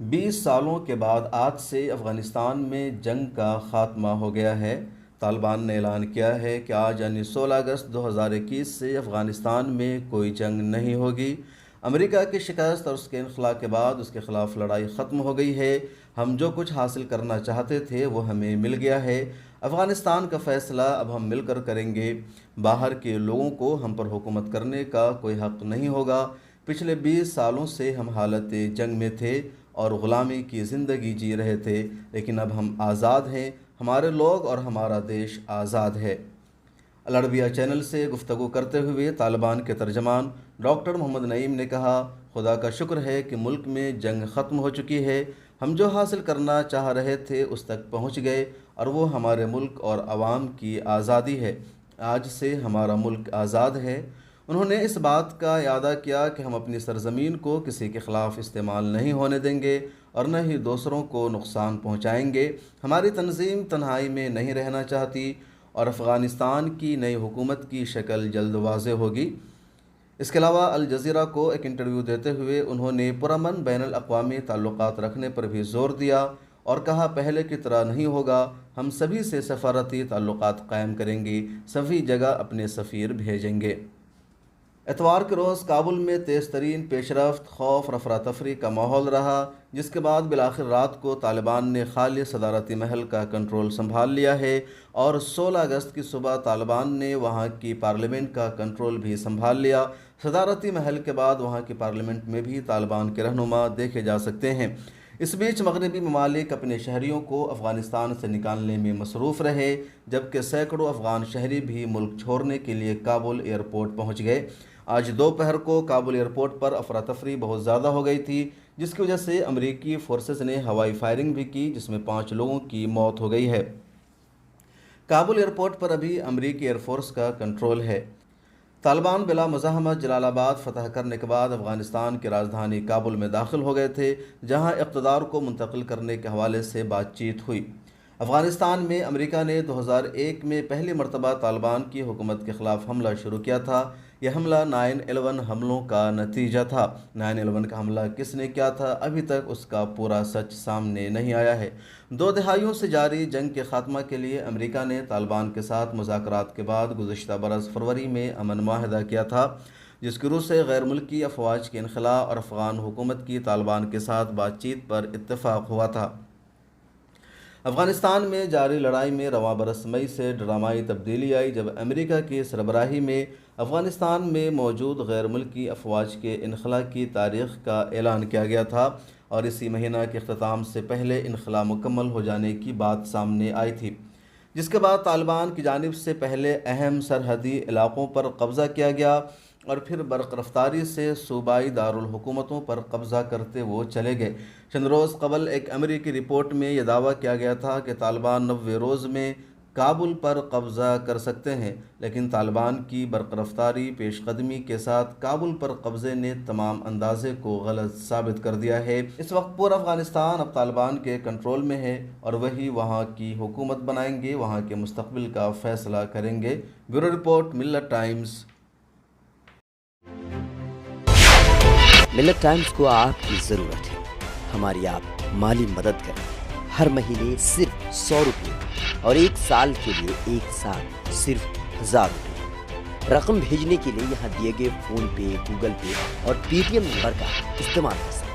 20 سالوں کے بعد آج سے افغانستان میں جنگ کا خاتمہ ہو گیا ہے۔ طالبان نے اعلان کیا ہے کہ آج یعنی 16 اگست 2021 سے افغانستان میں کوئی جنگ نہیں ہوگی۔ امریکہ کی شکست اور اس کے انخلاء کے بعد اس کے خلاف لڑائی ختم ہو گئی ہے۔ ہم جو کچھ حاصل کرنا چاہتے تھے وہ ہمیں مل گیا ہے۔ افغانستان کا فیصلہ اب ہم مل کر کریں گے۔ باہر کے لوگوں کو ہم پر حکومت کرنے کا کوئی حق نہیں ہوگا۔ پچھلے 20 سالوں سے ہم حالت جنگ میں تھے اور غلامی کی زندگی جی رہے تھے، لیکن اب ہم آزاد ہیں، ہمارے لوگ اور ہمارا دیش آزاد ہے۔ العربیہ چینل سے گفتگو کرتے ہوئے طالبان کے ترجمان ڈاکٹر محمد نعیم نے کہا، خدا کا شکر ہے کہ ملک میں جنگ ختم ہو چکی ہے۔ ہم جو حاصل کرنا چاہ رہے تھے اس تک پہنچ گئے اور وہ ہمارے ملک اور عوام کی آزادی ہے۔ آج سے ہمارا ملک آزاد ہے۔ انہوں نے اس بات کا اعادہ کیا کہ ہم اپنی سرزمین کو کسی کے خلاف استعمال نہیں ہونے دیں گے اور نہ ہی دوسروں کو نقصان پہنچائیں گے۔ ہماری تنظیم تنہائی میں نہیں رہنا چاہتی اور افغانستان کی نئی حکومت کی شکل جلد واضح ہوگی۔ اس کے علاوہ الجزیرہ کو ایک انٹرویو دیتے ہوئے انہوں نے پرامن بین الاقوامی تعلقات رکھنے پر بھی زور دیا اور کہا، پہلے کی طرح نہیں ہوگا، ہم سبھی سے سفارتی تعلقات قائم کریں گے، سبھی جگہ اپنے سفیر بھیجیں گے۔ اتوار کے روز کابل میں تیز ترین پیش رفت، خوف اور افراتفری کا ماحول رہا، جس کے بعد بالآخر رات کو طالبان نے خالی صدارتی محل کا کنٹرول سنبھال لیا ہے اور 16 اگست کی صبح طالبان نے وہاں کی پارلیمنٹ کا کنٹرول بھی سنبھال لیا۔ صدارتی محل کے بعد وہاں کی پارلیمنٹ میں بھی طالبان کے رہنما دیکھے جا سکتے ہیں۔ اس بیچ مغربی ممالک اپنے شہریوں کو افغانستان سے نکالنے میں مصروف رہے، جبکہ سینکڑوں افغان شہری بھی ملک چھوڑنے کے لیے کابل ایئرپورٹ پہنچ گئے۔ آج دوپہر کو کابل ایئرپورٹ پر افراتفری بہت زیادہ ہو گئی تھی، جس کی وجہ سے امریکی فورسز نے ہوائی فائرنگ بھی کی، جس میں 5 لوگوں کی موت ہو گئی ہے۔ کابل ایئرپورٹ پر ابھی امریکی ایئر فورس کا کنٹرول ہے۔ طالبان بلا مزاحمت جلال آباد فتح کرنے کے بعد افغانستان کی راجدھانی کابل میں داخل ہو گئے تھے، جہاں اقتدار کو منتقل کرنے کے حوالے سے بات چیت ہوئی۔ افغانستان میں امریکہ نے 2001 میں پہلی مرتبہ طالبان کی حکومت کے خلاف حملہ شروع کیا تھا۔ یہ حملہ 9/11 حملوں کا نتیجہ تھا۔ 9/11 کا حملہ کس نے کیا تھا، ابھی تک اس کا پورا سچ سامنے نہیں آیا ہے۔ 2 دہائیوں سے جاری جنگ کے خاتمہ کے لیے امریکہ نے طالبان کے ساتھ مذاکرات کے بعد گزشتہ برس فروری میں امن معاہدہ کیا تھا، جس کی روح سے غیر ملکی افواج کے انخلاء اور افغان حکومت کی طالبان کے ساتھ بات چیت پر اتفاق ہوا تھا۔ افغانستان میں جاری لڑائی میں رواں برس مئی سے ڈرامائی تبدیلی آئی، جب امریکہ کی سربراہی میں افغانستان میں موجود غیر ملکی افواج کے انخلاء کی تاریخ کا اعلان کیا گیا تھا اور اسی مہینہ کے اختتام سے پہلے انخلاء مکمل ہو جانے کی بات سامنے آئی تھی، جس کے بعد طالبان کی جانب سے پہلے اہم سرحدی علاقوں پر قبضہ کیا گیا اور پھر برق رفتاری سے صوبائی دارالحکومتوں پر قبضہ کرتے وہ چلے گئے۔ چند روز قبل ایک امریکی رپورٹ میں یہ دعویٰ کیا گیا تھا کہ طالبان 90 روز میں کابل پر قبضہ کر سکتے ہیں، لیکن طالبان کی برق رفتاری پیش قدمی کے ساتھ کابل پر قبضے نے تمام اندازے کو غلط ثابت کر دیا ہے۔ اس وقت پورا افغانستان اب طالبان کے کنٹرول میں ہے اور وہی وہاں کی حکومت بنائیں گے، وہاں کے مستقبل کا فیصلہ کریں گے۔ بیورو رپورٹ، ملت ٹائمز۔ ملت ٹائمز کو آپ کی ضرورت ہے، ہماری آپ مالی مدد کریں۔ ہر مہینے صرف 100 روپے اور 1 سال کے لیے 1 سال صرف 1000 روپے۔ رقم بھیجنے کے لیے یہاں دیے گئے فون پے، گوگل پے اور پے ٹی ایم نمبر کا استعمال کر سکتے ہیں۔